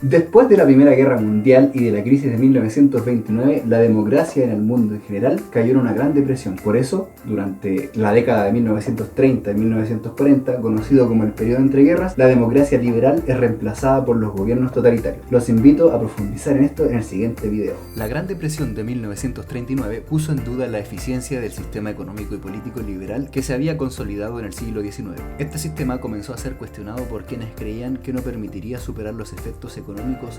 Después de la Primera Guerra Mundial y de la crisis de 1929, la democracia en el mundo en general cayó en una gran depresión. Por eso, durante la década de 1930 y 1940, conocido como el periodo entre guerras, la democracia liberal es reemplazada por los gobiernos totalitarios. Los invito a profundizar en esto en el siguiente video. La Gran Depresión de 1939 puso en duda la eficiencia del sistema económico y político liberal que se había consolidado en el siglo XIX. Este sistema comenzó a ser cuestionado por quienes creían que no permitiría superar los efectos económicos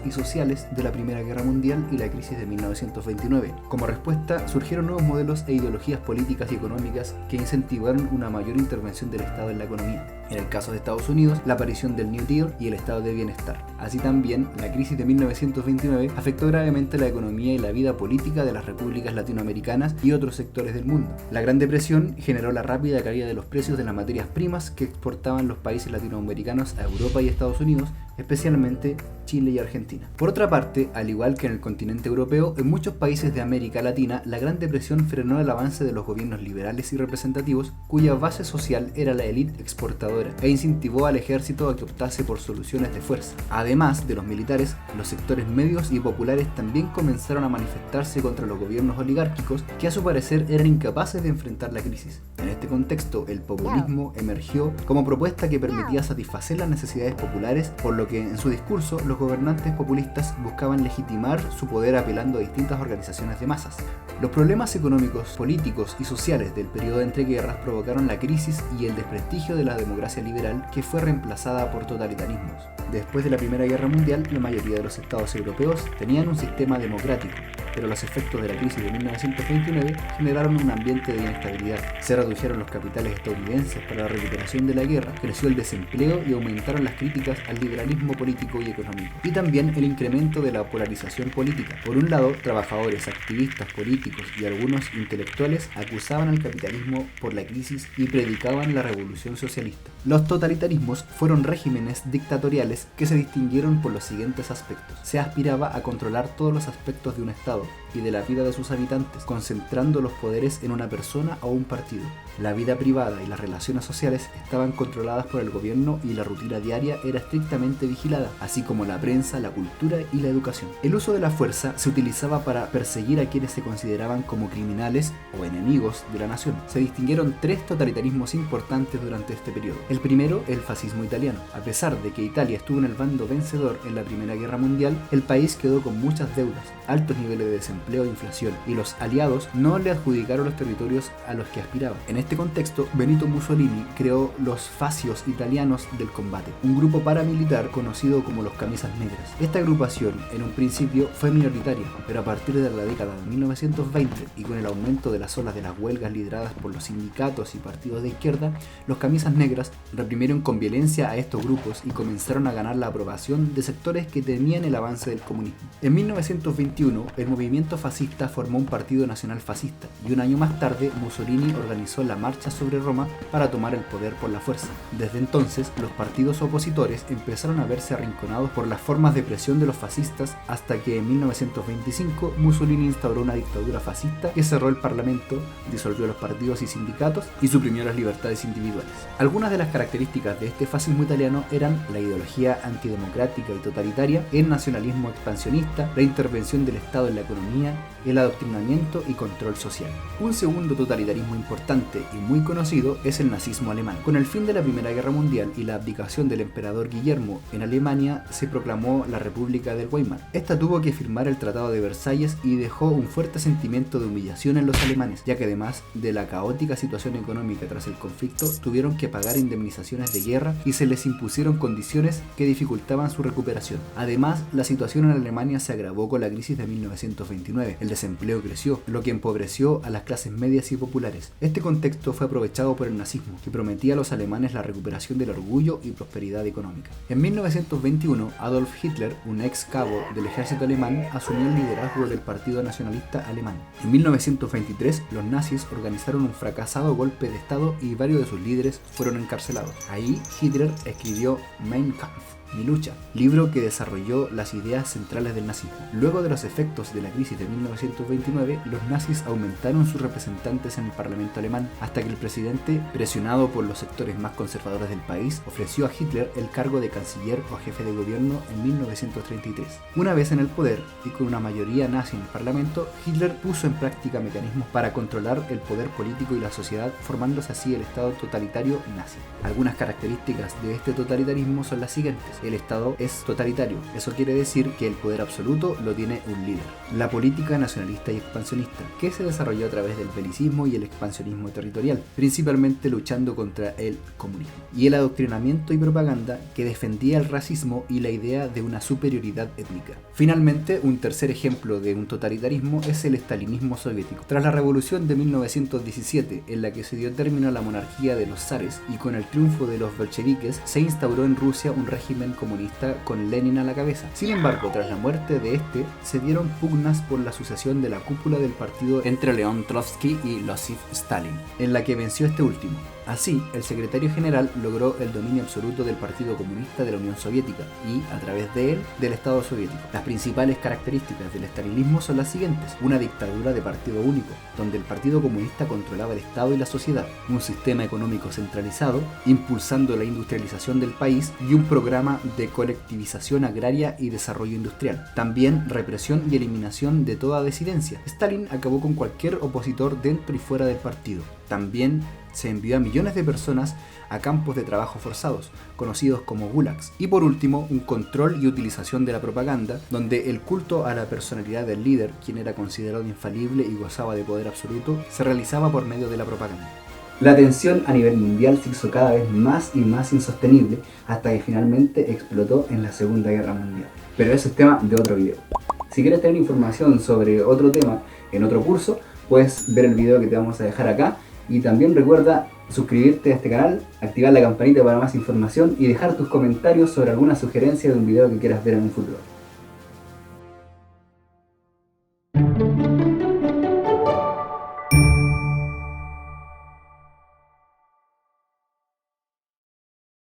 y sociales de la Primera Guerra Mundial y la crisis de 1929. Como respuesta, surgieron nuevos modelos e ideologías políticas y económicas que incentivaron una mayor intervención del Estado en la economía. En el caso de Estados Unidos, la aparición del New Deal y el estado de bienestar. Así también, la crisis de 1929 afectó gravemente la economía y la vida política de las repúblicas latinoamericanas y otros sectores del mundo. La Gran Depresión generó la rápida caída de los precios de las materias primas que exportaban los países latinoamericanos a Europa y Estados Unidos, especialmente Chile y Argentina. Por otra parte, al igual que en el continente europeo, en muchos países de América Latina, la Gran Depresión frenó el avance de los gobiernos liberales y representativos, cuya base social era la élite exportadora, e incentivó al ejército a que optase por soluciones de fuerza. Además de los militares, los sectores medios y populares también comenzaron a manifestarse contra los gobiernos oligárquicos, que a su parecer eran incapaces de enfrentar la crisis. En este contexto, el populismo emergió como propuesta que permitía satisfacer las necesidades populares, por lo que en su discurso los gobernantes populistas buscaban legitimar su poder apelando a distintas organizaciones de masas. Los problemas económicos, políticos y sociales del periodo de entreguerras provocaron la crisis y el desprestigio de la democracia liberal, que fue reemplazada por totalitarismos. Después de la Primera Guerra Mundial, la mayoría de los estados europeos tenían un sistema democrático, pero los efectos de la crisis de 1929 generaron un ambiente de inestabilidad. Se redujeron los capitales estadounidenses para la recuperación de la guerra, creció el desempleo y aumentaron las críticas al liberalismo político y económico. Y también el incremento de la polarización política. Por un lado, trabajadores, activistas políticos y algunos intelectuales acusaban al capitalismo por la crisis y predicaban la revolución socialista. Los totalitarismos fueron regímenes dictatoriales que se distinguieron por los siguientes aspectos. Se aspiraba a controlar todos los aspectos de un estado y de la vida de sus habitantes, concentrando los poderes en una persona o un partido. La vida privada y las relaciones sociales estaban controladas por el gobierno y la rutina diaria era estrictamente vigilada, así como la prensa, la cultura y la educación. El uso de la fuerza se utilizaba para perseguir a quienes se consideraban como criminales o enemigos de la nación. Se distinguieron tres totalitarismos importantes durante este periodo. El primero, el fascismo italiano. A pesar de que Italia estuvo en el bando vencedor en la Primera Guerra Mundial, el país quedó con muchas deudas, altos niveles de desempleo e inflación, y los aliados no le adjudicaron los territorios a los que aspiraban. En este contexto, Benito Mussolini creó los Fascios Italianos del Combate, un grupo paramilitar conocido como los Camisas Negras. Esta agrupación en un principio fue minoritaria, pero a partir de la década de 1920 y con el aumento de las olas de las huelgas lideradas por los sindicatos y partidos de izquierda, los Camisas Negras reprimieron con violencia a estos grupos y comenzaron a ganar la aprobación de sectores que temían el avance del comunismo. En 1921, el movimiento fascista formó un partido nacional fascista y un año más tarde Mussolini organizó la marcha sobre Roma para tomar el poder por la fuerza. Desde entonces, los partidos opositores empezaron a verse arrinconados por las formas de presión de los fascistas, hasta que en 1925 Mussolini instauró una dictadura fascista que cerró el parlamento, disolvió los partidos y sindicatos y suprimió las libertades individuales. Algunas de las características de este fascismo italiano eran la ideología antidemocrática y totalitaria, el nacionalismo expansionista, la intervención del Estado en la economía, el adoctrinamiento y control social. Un segundo totalitarismo importante y muy conocido es el nazismo alemán. Con el fin de la Primera Guerra Mundial y la abdicación del emperador Guillermo en Alemania, se proclamó la República del Weimar. Esta tuvo que firmar el Tratado de Versalles y dejó un fuerte sentimiento de humillación en los alemanes, ya que además de la caótica situación económica tras el conflicto, tuvieron que pagar indemnizaciones de guerra y se les impusieron condiciones que dificultaban su recuperación. Además, la situación en Alemania se agravó con la crisis de 1929. El desempleo creció, lo que empobreció a las clases medias y populares. Este contexto fue aprovechado por el nazismo, que prometía a los alemanes la recuperación del orgullo y prosperidad económica. En 1921, Adolf Hitler, un ex cabo del ejército alemán, asumió el liderazgo del Partido Nacionalista Alemán. En 1923, los nazis organizaron un fracasado golpe de Estado y varios de sus líderes fueron encarcelados. Ahí, Hitler escribió Mein Kampf, Mi lucha, libro que desarrolló las ideas centrales del nazismo. Luego de los efectos de la crisis de 1929, los nazis aumentaron sus representantes en el Parlamento alemán, hasta que el presidente, presionado por los sectores más conservadores del país, ofreció a Hitler el cargo de canciller o jefe de gobierno en 1933. Una vez en el poder y con una mayoría nazi en el Parlamento, Hitler puso en práctica mecanismos para controlar el poder político y la sociedad, formándose así el Estado totalitario nazi. Algunas características de este totalitarismo son las siguientes. El Estado es totalitario, eso quiere decir que el poder absoluto lo tiene un líder. La política nacionalista y expansionista, que se desarrolló a través del belicismo y el expansionismo territorial, principalmente luchando contra el comunismo. Y el adoctrinamiento y propaganda, que defendía el racismo y la idea de una superioridad étnica. Finalmente, un tercer ejemplo de un totalitarismo es el estalinismo soviético. Tras la revolución de 1917, en la que se dio término a la monarquía de los zares y con el triunfo de los bolcheviques, se instauró en Rusia un régimen comunista con Lenin a la cabeza. Sin embargo, tras la muerte de este, se dieron pugnas por la sucesión de la cúpula del partido entre León Trotsky y Losif Stalin, en la que venció este último. Así, el secretario general logró el dominio absoluto del Partido Comunista de la Unión Soviética y, a través de él, del Estado soviético. Las principales características del estalinismo son las siguientes: una dictadura de partido único, donde el Partido Comunista controlaba el Estado y la sociedad, un sistema económico centralizado, impulsando la industrialización del país y un programa de colectivización agraria y desarrollo industrial. También represión y eliminación de toda disidencia. Stalin acabó con cualquier opositor dentro y fuera del partido. También se envió a millones de personas a campos de trabajo forzados, conocidos como gulags. Y por último, un control y utilización de la propaganda, donde el culto a la personalidad del líder, quien era considerado infalible y gozaba de poder absoluto, se realizaba por medio de la propaganda. La tensión a nivel mundial se hizo cada vez más y más insostenible, hasta que finalmente explotó en la Segunda Guerra Mundial. Pero eso es tema de otro video. Si quieres tener información sobre otro tema en otro curso, puedes ver el video que te vamos a dejar acá. Y también recuerda suscribirte a este canal, activar la campanita para más información y dejar tus comentarios sobre alguna sugerencia de un video que quieras ver en un futuro.